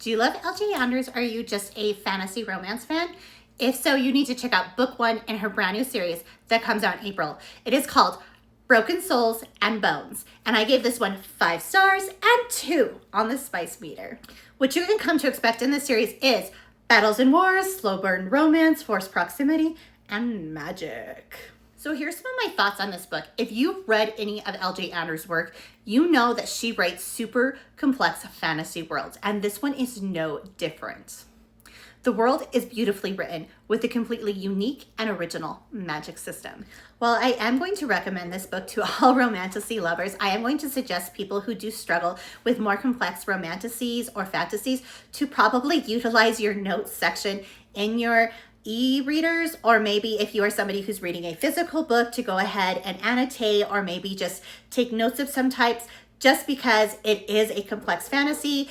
Do you love L.J. Anders, or are you just a fantasy romance fan? If so, you need to check out book 1 in her brand new series that comes out in April. It is called Broken Souls and Bones, and I gave this one 5 stars and 2 on the spice meter. What you can come to expect in this series is battles and wars, slow burn romance, forced proximity, and magic. So here's some of my thoughts on this book. If you've read any of L.J. Anders' work, you know that she writes super complex fantasy worlds, and this one is no different. The world is beautifully written with a completely unique and original magic system. While I am going to recommend this book to all romantasy lovers, I am going to suggest people who do struggle with more complex romantasies or fantasies to probably utilize your notes section in your e-readers, or maybe if you are somebody who's reading a physical book, to go ahead and annotate or maybe just take notes of some types, just because it is a complex fantasy.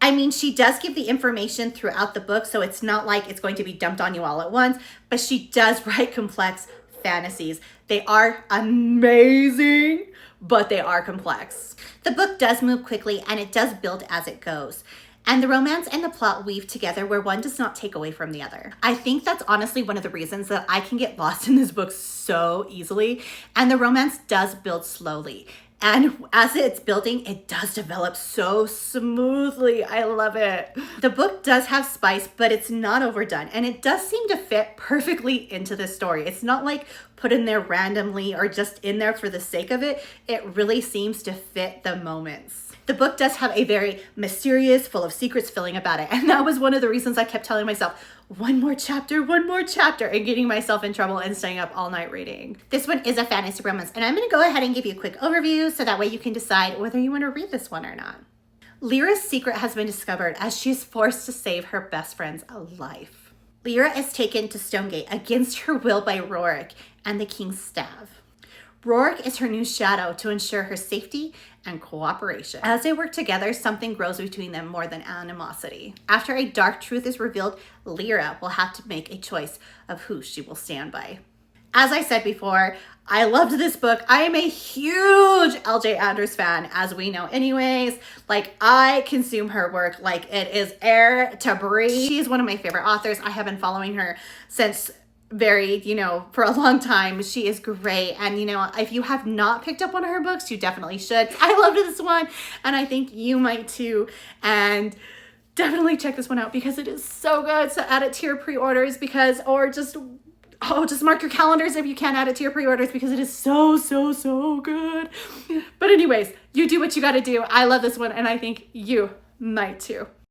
I mean, she does give the information throughout the book, so it's not like it's going to be dumped on you all at once, but she does write complex fantasies. They are amazing, but they are complex. The book does move quickly, and it does build as it goes. And the romance and the plot weave together where one does not take away from the other. I think that's honestly one of the reasons that I can get lost in this book so easily. And the romance does build slowly. And as it's building, it does develop so smoothly. I love it. The book does have spice, but it's not overdone. And it does seem to fit perfectly into the story. It's not like put in there randomly or just in there for the sake of it. It really seems to fit the moments. The book does have a very mysterious, full of secrets feeling about it. And that was one of the reasons I kept telling myself, one more chapter, and getting myself in trouble and staying up all night reading. This one is a fantasy romance, and I'm gonna go ahead and give you a quick overview so that way you can decide whether you wanna read this one or not. Lyra's secret has been discovered as she is forced to save her best friend's life. Lyra is taken to Stonegate against her will by Roark and the King's Staff. Roark is her new shadow to ensure her safety and cooperation. As they work together, something grows between them more than animosity. After a dark truth is revealed, Lyra will have to make a choice of who she will stand by. As I said before, I loved this book. I am a huge L.J. Anders fan, as we know anyways. Like, I consume her work like it is air to breathe. She's one of my favorite authors. I have been following her since for a long time. She is great. And, if you have not picked up one of her books, you definitely should. I loved this one, and I think you might too. And definitely check this one out because it is so good. So add it to your pre-orders just mark your calendars if you can add it to your pre-orders because it is so, so, so good. But anyways, you do what you got to do. I love this one, and I think you might too.